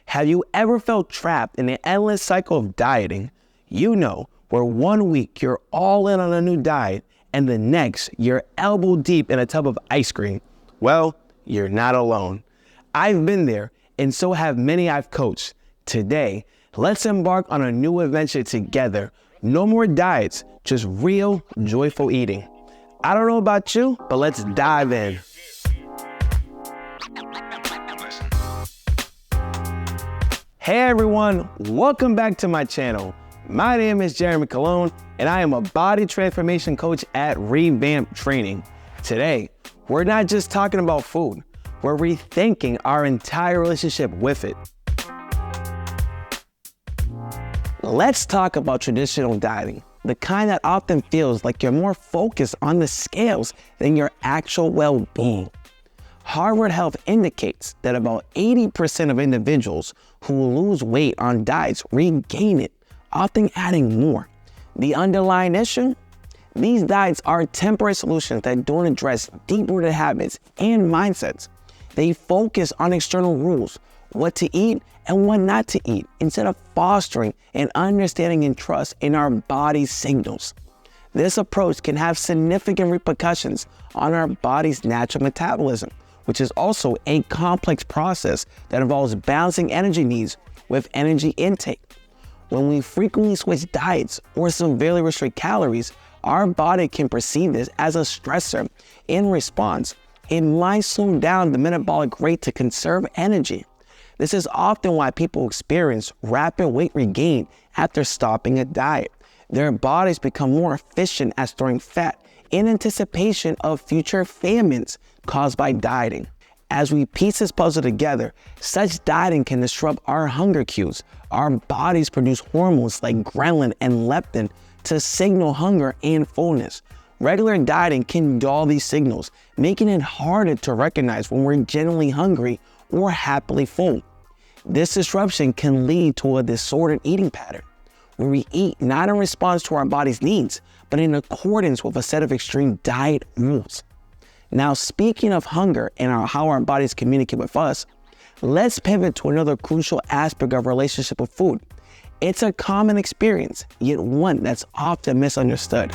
Have you ever felt trapped in an endless cycle of dieting? You know, where 1 week you're all in on a new diet and the next you're elbow deep in a tub of ice cream. Well, you're not alone. I've been there, and so have many I've coached. Today, let's embark on a new adventure together. No more diets, just real, joyful eating. I don't know about you, but let's dive in. Hey everyone, welcome back to my channel. My name is Jeremy Colon, and I am a body transformation coach at Revamp Training. Today, we're not just talking about food, we're rethinking our entire relationship with it. Let's talk about traditional dieting, the kind that often feels like you're more focused on the scales than your actual well-being. Harvard Health indicates that about 80% of individuals who lose weight on diets regain it, often adding more. The underlying issue? These diets are temporary solutions that don't address deep-rooted habits and mindsets. They focus on external rules, what to eat and what not to eat, instead of fostering an understanding and trust in our body's signals. This approach can have significant repercussions on our body's natural metabolism, which is also a complex process that involves balancing energy needs with energy intake. When we frequently switch diets or severely restrict calories, our body can perceive this as a stressor. In response, it might slow down the metabolic rate to conserve energy. This is often why people experience rapid weight regain after stopping a diet. Their bodies become more efficient at storing fat in anticipation of future famines caused by dieting. As we piece this puzzle together, such dieting can disrupt our hunger cues. Our bodies produce hormones like ghrelin and leptin to signal hunger and fullness. Regular dieting can dull these signals, making it harder to recognize when we're genuinely hungry or happily full. This disruption can lead to a disordered eating pattern, where we eat not in response to our body's needs, but in accordance with a set of extreme diet rules. Now, speaking of hunger and how our bodies communicate with us, let's pivot to another crucial aspect of our relationship with food. It's a common experience, yet one that's often misunderstood.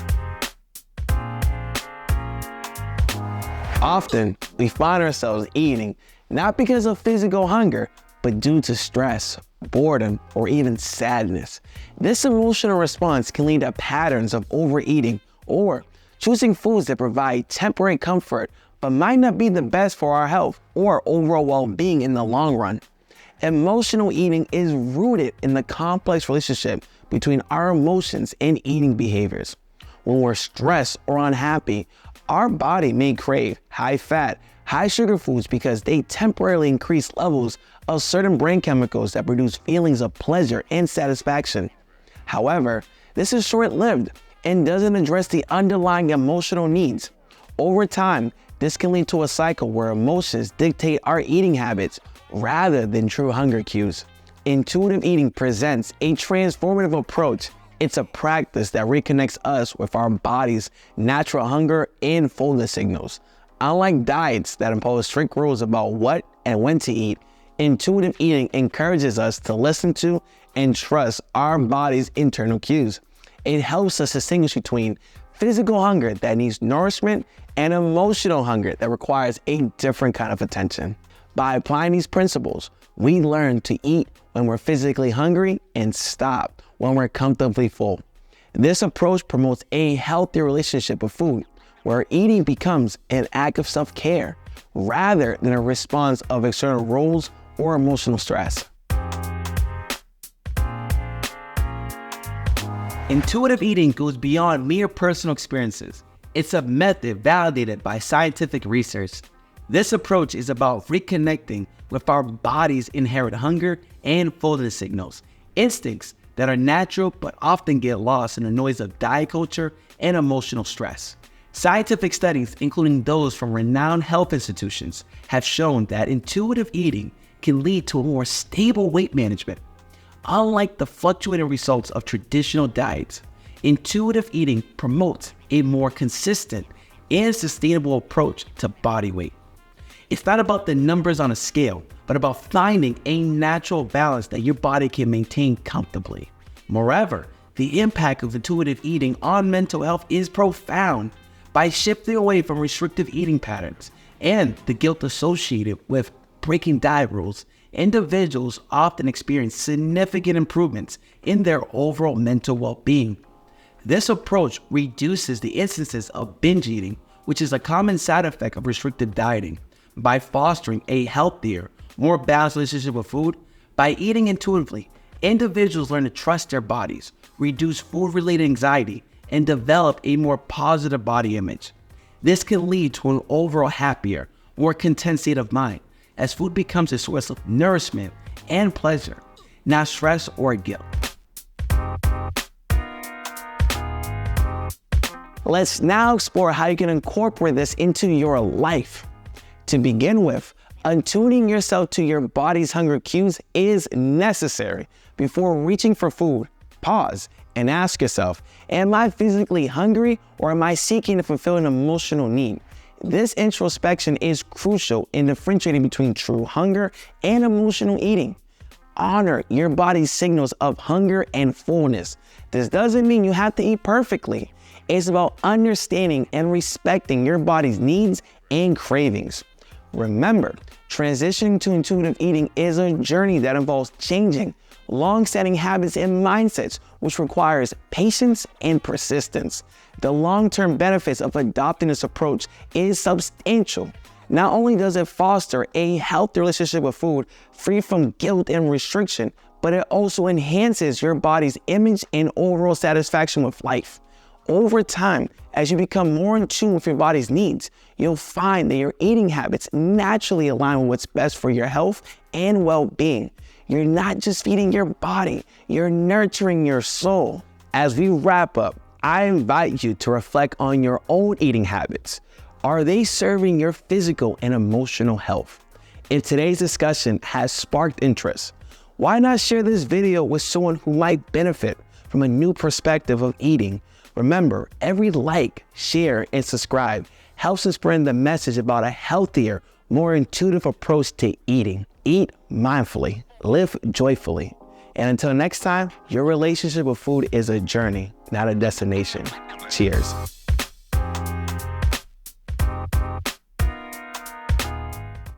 Often, we find ourselves eating not because of physical hunger, but due to stress, boredom, or even sadness. This emotional response can lead to patterns of overeating or choosing foods that provide temporary comfort but might not be the best for our health or overall well-being in the long run. Emotional eating is rooted in the complex relationship between our emotions and eating behaviors. When we're stressed or unhappy, our body may crave high-fat, high-sugar foods because they temporarily increase levels of certain brain chemicals that produce feelings of pleasure and satisfaction. However, this is short-lived and doesn't address the underlying emotional needs. Over time, this can lead to a cycle where emotions dictate our eating habits rather than true hunger cues. Intuitive eating presents a transformative approach. It's a practice that reconnects us with our body's natural hunger and fullness signals. Unlike diets that impose strict rules about what and when to eat, intuitive eating encourages us to listen to and trust our body's internal cues. It helps us distinguish between physical hunger that needs nourishment and emotional hunger that requires a different kind of attention. By applying these principles, we learn to eat when we're physically hungry and stop when we're comfortably full. This approach promotes a healthy relationship with food, where eating becomes an act of self-care rather than a response of external rules or emotional stress. Intuitive eating goes beyond mere personal experiences. It's a method validated by scientific research. This approach is about reconnecting with our body's inherent hunger and fullness signals, instincts that are natural but often get lost in the noise of diet culture and emotional stress. Scientific studies, including those from renowned health institutions, have shown that intuitive eating can lead to a more stable weight management. Unlike the fluctuating results of traditional diets, intuitive eating promotes a more consistent and sustainable approach to body weight. It's not about the numbers on a scale, but but about finding a natural balance that your body can maintain comfortably. Moreover, the impact of intuitive eating on mental health is profound. By shifting away from restrictive eating patterns and the guilt associated with breaking diet rules, individuals often experience significant improvements in their overall mental well-being. This approach reduces the instances of binge eating, which is a common side effect of restrictive dieting. By fostering a healthier, more balanced relationship with food, by eating intuitively, individuals learn to trust their bodies, reduce food-related anxiety, and develop a more positive body image. This can lead to an overall happier, more content state of mind, as food becomes a source of nourishment and pleasure, not stress or guilt. Let's now explore how you can incorporate this into your life. To begin with, attuning yourself to your body's hunger cues is necessary. Before reaching for food, pause and ask yourself, am I physically hungry or am I seeking to fulfill an emotional need? This introspection is crucial in differentiating between true hunger and emotional eating. Honor your body's signals of hunger and fullness. This doesn't mean you have to eat perfectly. It's about understanding and respecting your body's needs and cravings. Remember, transitioning to intuitive eating is a journey that involves changing long-standing habits and mindsets, which requires patience and persistence. The long-term benefits of adopting this approach is substantial. Not only does it foster a healthy relationship with food, free from guilt and restriction, but it also enhances your body's image and overall satisfaction with life. Over time, as you become more in tune with your body's needs, you'll find that your eating habits naturally align with what's best for your health and well-being. You're not just feeding your body, you're nurturing your soul. As we wrap up, I invite you to reflect on your own eating habits. Are they serving your physical and emotional health? If today's discussion has sparked interest, why not share this video with someone who might benefit from a new perspective of eating? Remember, every like, share, and subscribe helps us spread the message about a healthier, more intuitive approach to eating. Eat mindfully, live joyfully. And until next time, your relationship with food is a journey, not a destination. Cheers.